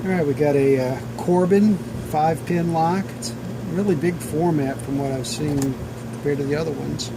Alright, we got a Corbin 5-pin lock. It's a really big format from what I've seen compared to the other ones.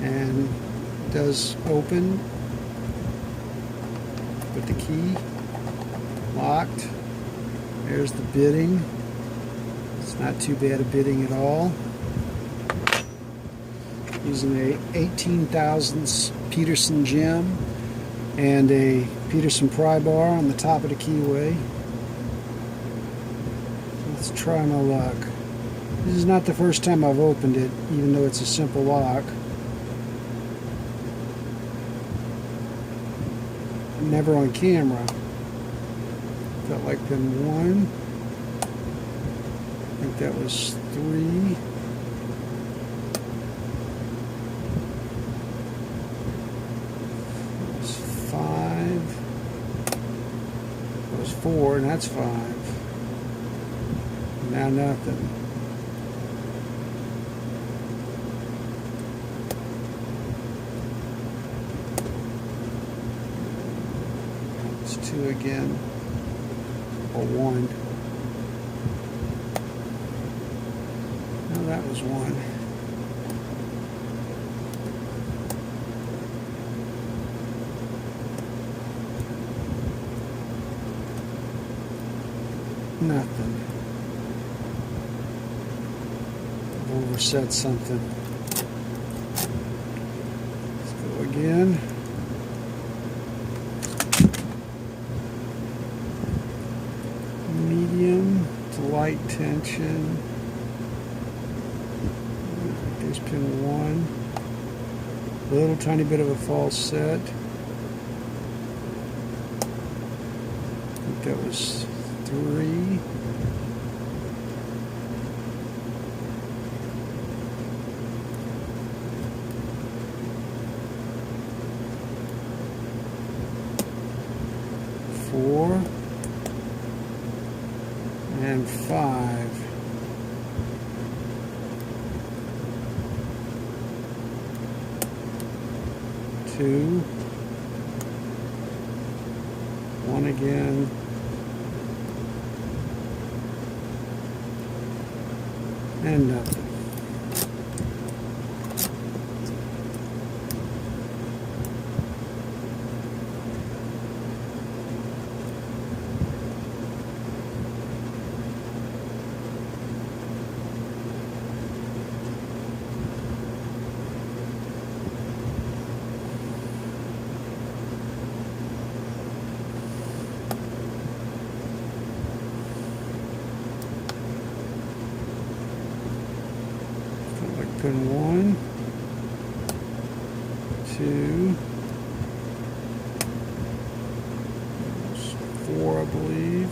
And it does open with the key locked. There's the bitting. It's not too bad a bitting at all. Using a 18 thousandths Peterson gem and a Peterson pry bar on the top of the keyway. Let's try my luck. This is not the first time I've opened it, even though it's a simple lock. Never on camera. Felt like pin 1. I think that was 3. That was 5. That was 4, and that's 5. Now nothing. It's 2 again, or 1. No, that was 1. Nothing. Overset something. Let's go again. Medium to light tension. There's pin 1. A little tiny bit of a false set. I think that was 3. Four and 5. Two. 1 again. And nothing. Pin 1, 2, 4, I believe.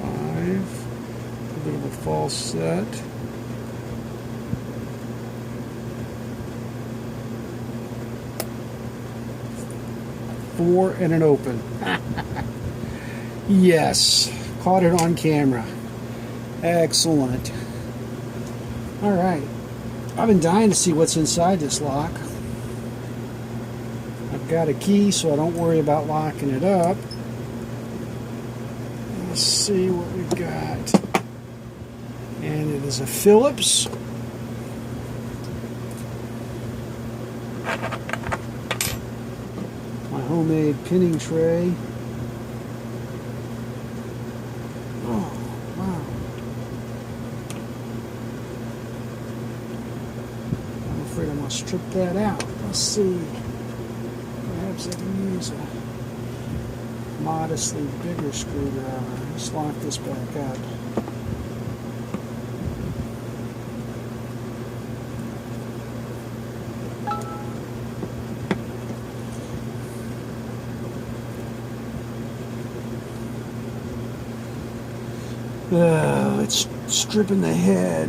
5. A bit of a false set. 4 and an open. Yes, caught it on camera. Excellent. Alright. I've been dying to see what's inside this lock. I've got a key so I don't worry about locking it up. Let's see what we've got. And it is a Phillips. My homemade pinning tray. I'm going to strip that out. Let's see. Perhaps I can use a modestly bigger screwdriver. Let's lock this back up. It's stripping the head.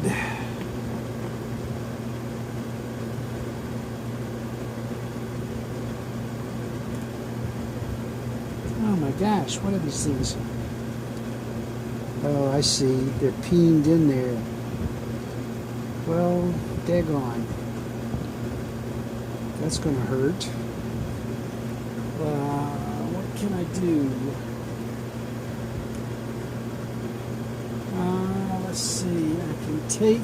Oh my gosh, what are these things? Oh, I see. They're peened in there. Well, daggone. That's going to hurt. What can I do? Let's see. I can take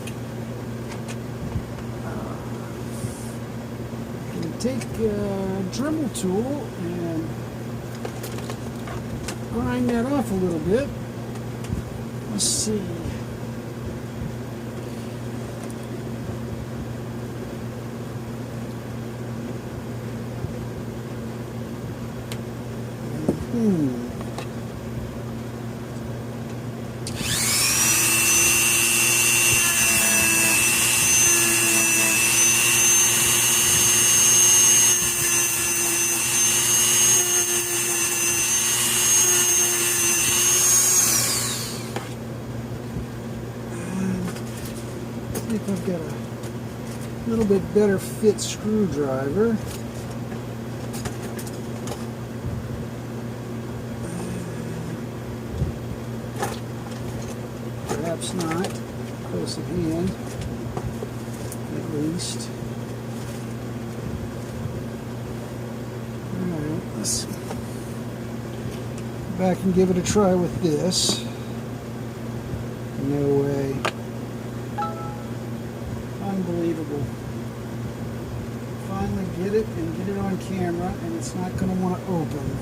a Dremel tool and grind that off a little bit. Let's see. See if I've got a little bit better fit screwdriver. Perhaps not. Close at hand, at least. Alright, let's go back and give it a try with this. No way. Unbelievable. Finally get it and get it on camera, and it's not going to want to open.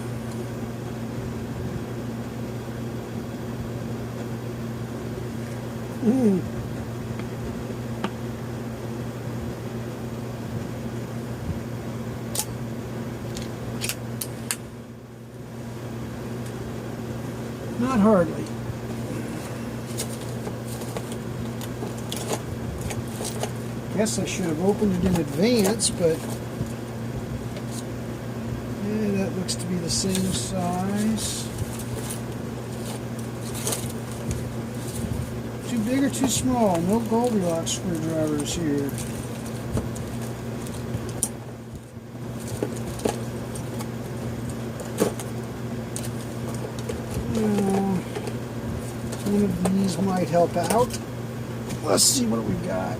Not hardly. Guess I should have opened it in advance, but yeah, that looks to be the same size. Too big or too small? No Goldilocks screwdrivers here. One of these might help out. Let's see what we got.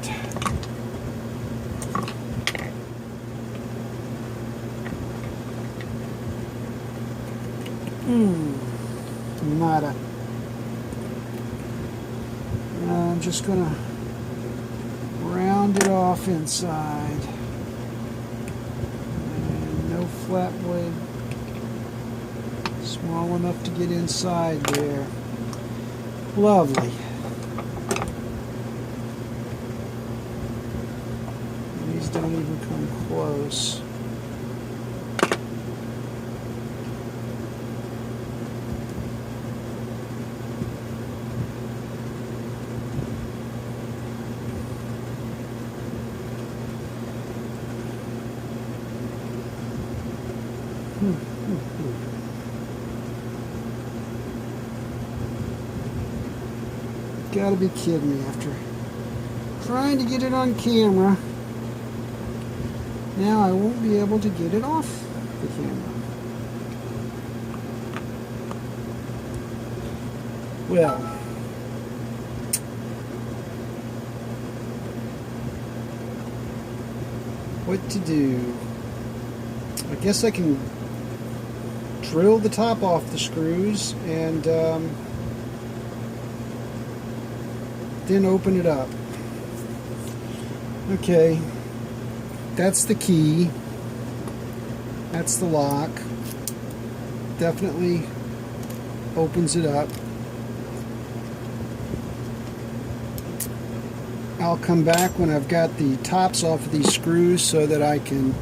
Nada. I'm just going to round it off inside. And no flat blade. Small enough to get inside there. Lovely. These don't even come close. Gotta be kidding me. After trying to get it on camera, now I won't be able to get it off the camera. Well, what to do? I guess I can drill the top off the screws and then open it up. Okay, that's the key. That's the lock. Definitely opens it up. I'll come back when I've got the tops off of these screws so that I can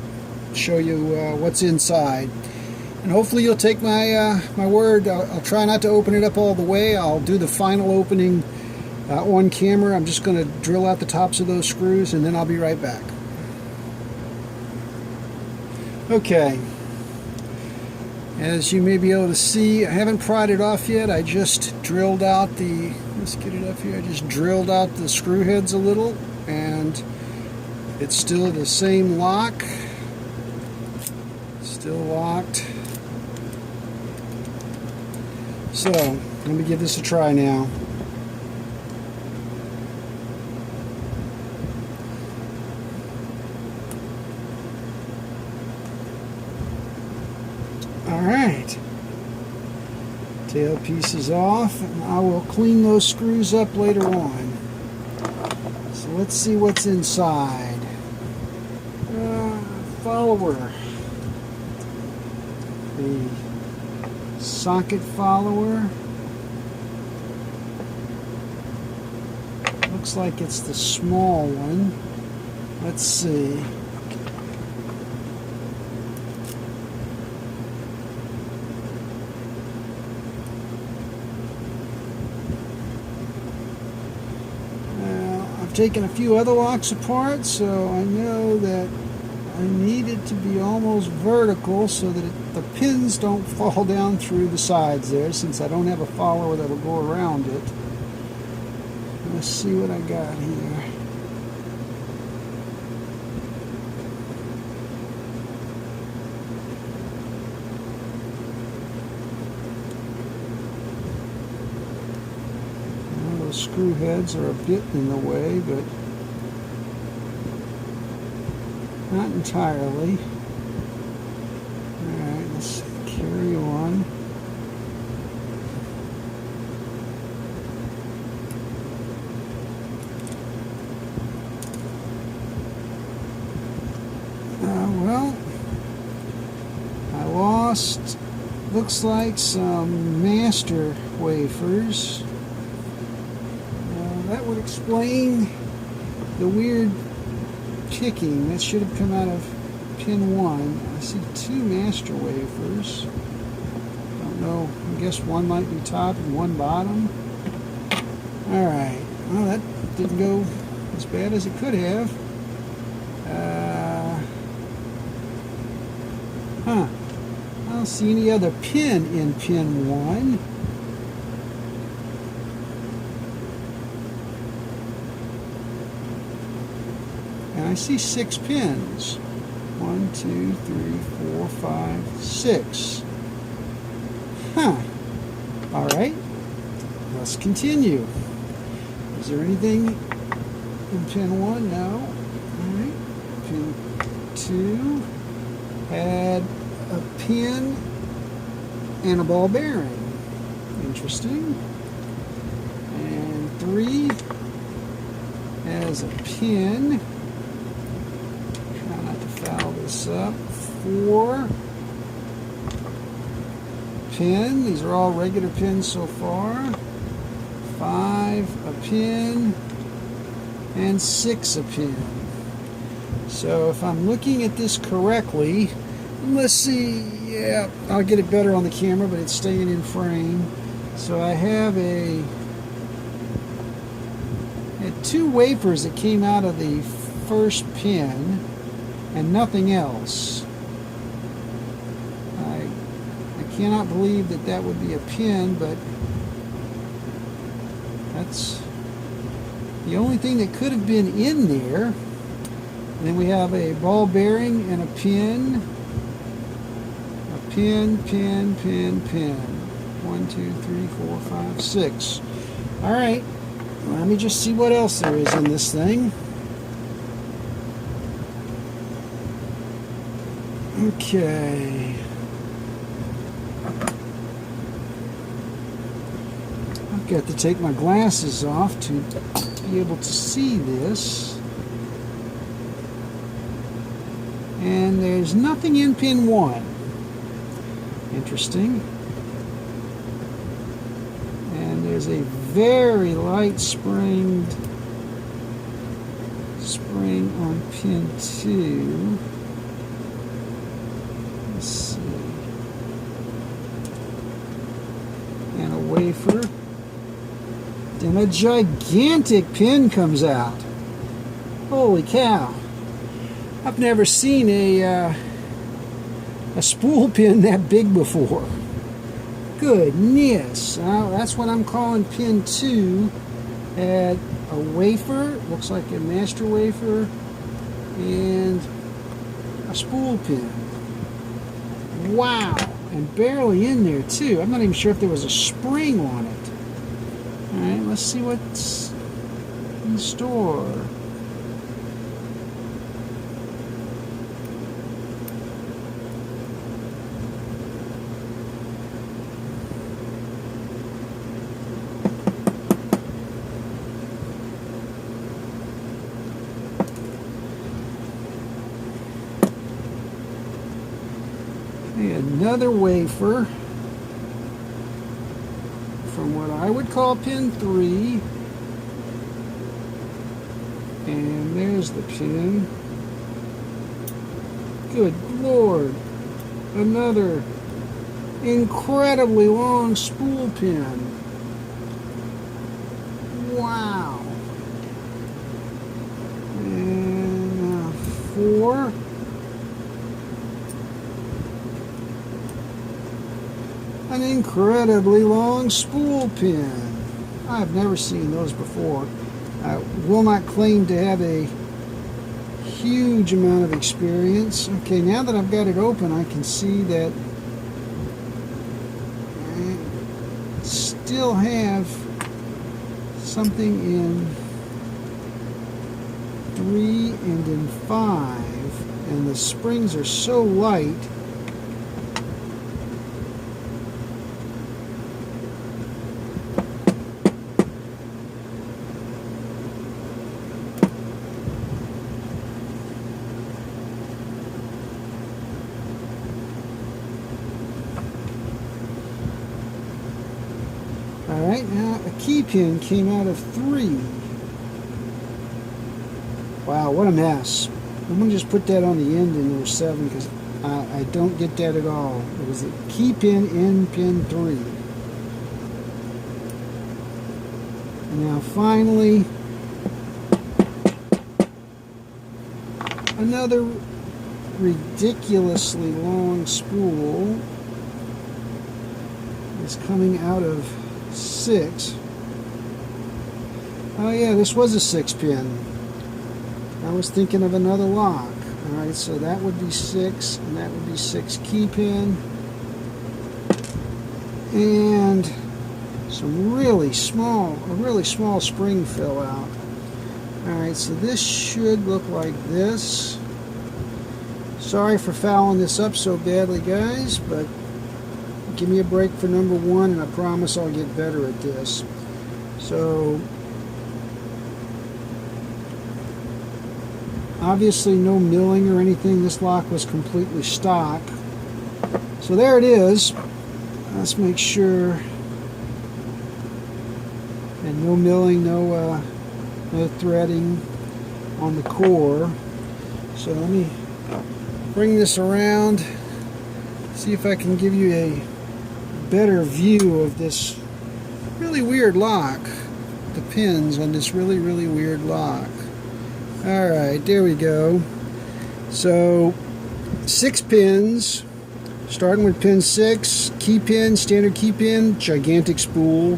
show you what's inside. And hopefully you'll take my my word. I'll try not to open it up all the way. I'll do the final opening on camera. I'm just going to drill out the tops of those screws and then I'll be right back. Okay, as you may be able to see, I haven't pried it off yet. I just drilled out the, let's get it up here, I just drilled out the screw heads a little and it's still the same lock, still locked. So let me give this a try now. Alright. Tailpiece is off, and I will clean those screws up later on. So let's see what's inside. Follower. The socket follower. Looks like it's the small one. Let's see. I've taken a few other locks apart, so I know that I need it to be almost vertical so that the pins don't fall down through the sides there, since I don't have a follower that'll go around it. Let's see what I got here. Well, those screw heads are a bit in the way, but not entirely. Alright, let's carry on. Well, I lost, looks like, some master wafers. That would explain the weird picking. That should have come out of pin 1. I see 2 master wafers. Don't know, I guess one might be top and one bottom. Alright, well, that didn't go as bad as it could have. I don't see any other pin in pin 1. And I see 6 pins. 1, 2, 3, 4, 5, 6. Alright. Let's continue. Is there anything in pin 1? No. Alright. Pin 2 had a pin and a ball bearing. Interesting. And 3 has a pin. Try not to foul this up. 4 pin. These are all regular pins so far. 5 a pin. And 6 a pin. So if I'm looking at this correctly, let's see, yeah, I'll get it better on the camera, but it's staying in frame. So I have had 2 wafers that came out of the first pin and nothing else. I cannot believe that that would be a pin, but that's the only thing that could have been in there. And then we have a ball bearing and a pin. A pin, pin, pin, pin. 1, 2, 3, 4, 5, 6. Alright, let me just see what else there is in this thing. Okay. I've got to take my glasses off to be able to see this. And there's nothing in pin 1. Interesting. And there's a very light spring on pin 2. Let's see. And a wafer. Then a gigantic pin comes out. Holy cow. I've never seen a spool pin that big before. Goodness. That's what I'm calling pin 2. Had a wafer, looks like a master wafer, and a spool pin. Wow. And barely in there too. I'm not even sure if there was a spring on it. Alright, let's see what's in store. Another wafer from what I would call pin 3. And there's the pin. Good Lord. Another incredibly long spool pin. Wow. And 4. An incredibly long spool pin. I've never seen those before. I will not claim to have a huge amount of experience. Okay, now that I've got it open, I can see that I still have something in 3 and in 5, and the springs are so light. Alright, now a key pin came out of 3. Wow, what a mess. I'm going to just put that on the end in number 7 because I don't get that at all. It was a key pin in pin 3. And now finally, another ridiculously long spool is coming out of 6. Oh yeah, this was a 6 pin. I was thinking of another lock. Alright, so that would be 6, and that would be 6 key pin. And some a really small spring fill out. Alright, so this should look like this. Sorry for fouling this up so badly, guys, but give me a break for number 1, and I promise I'll get better at this. So, obviously no milling or anything. This lock was completely stock. So there it is. Let's make sure. And no milling, no threading on the core. So let me bring this around, see if I can give you a better view of this really weird lock, the pins on this really weird lock. Alright, there we go. So 6 pins, starting with pin 6, key pin, standard key pin, gigantic spool,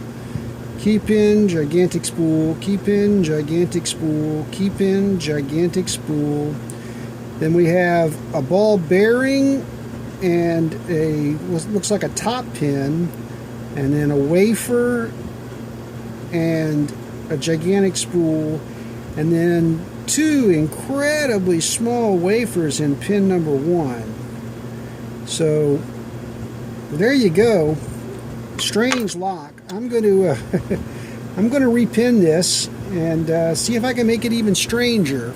key pin, gigantic spool, key pin, gigantic spool, key pin, gigantic spool. Then we have a ball bearing and a what looks like a top pin, and then a wafer and a gigantic spool, and then 2 incredibly small wafers in pin number 1. So there you go. Strange lock. I'm going to repin this and see if I can make it even stranger.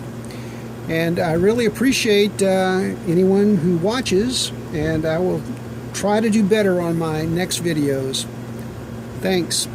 And I really appreciate anyone who watches, and I will try to do better on my next videos. Thanks.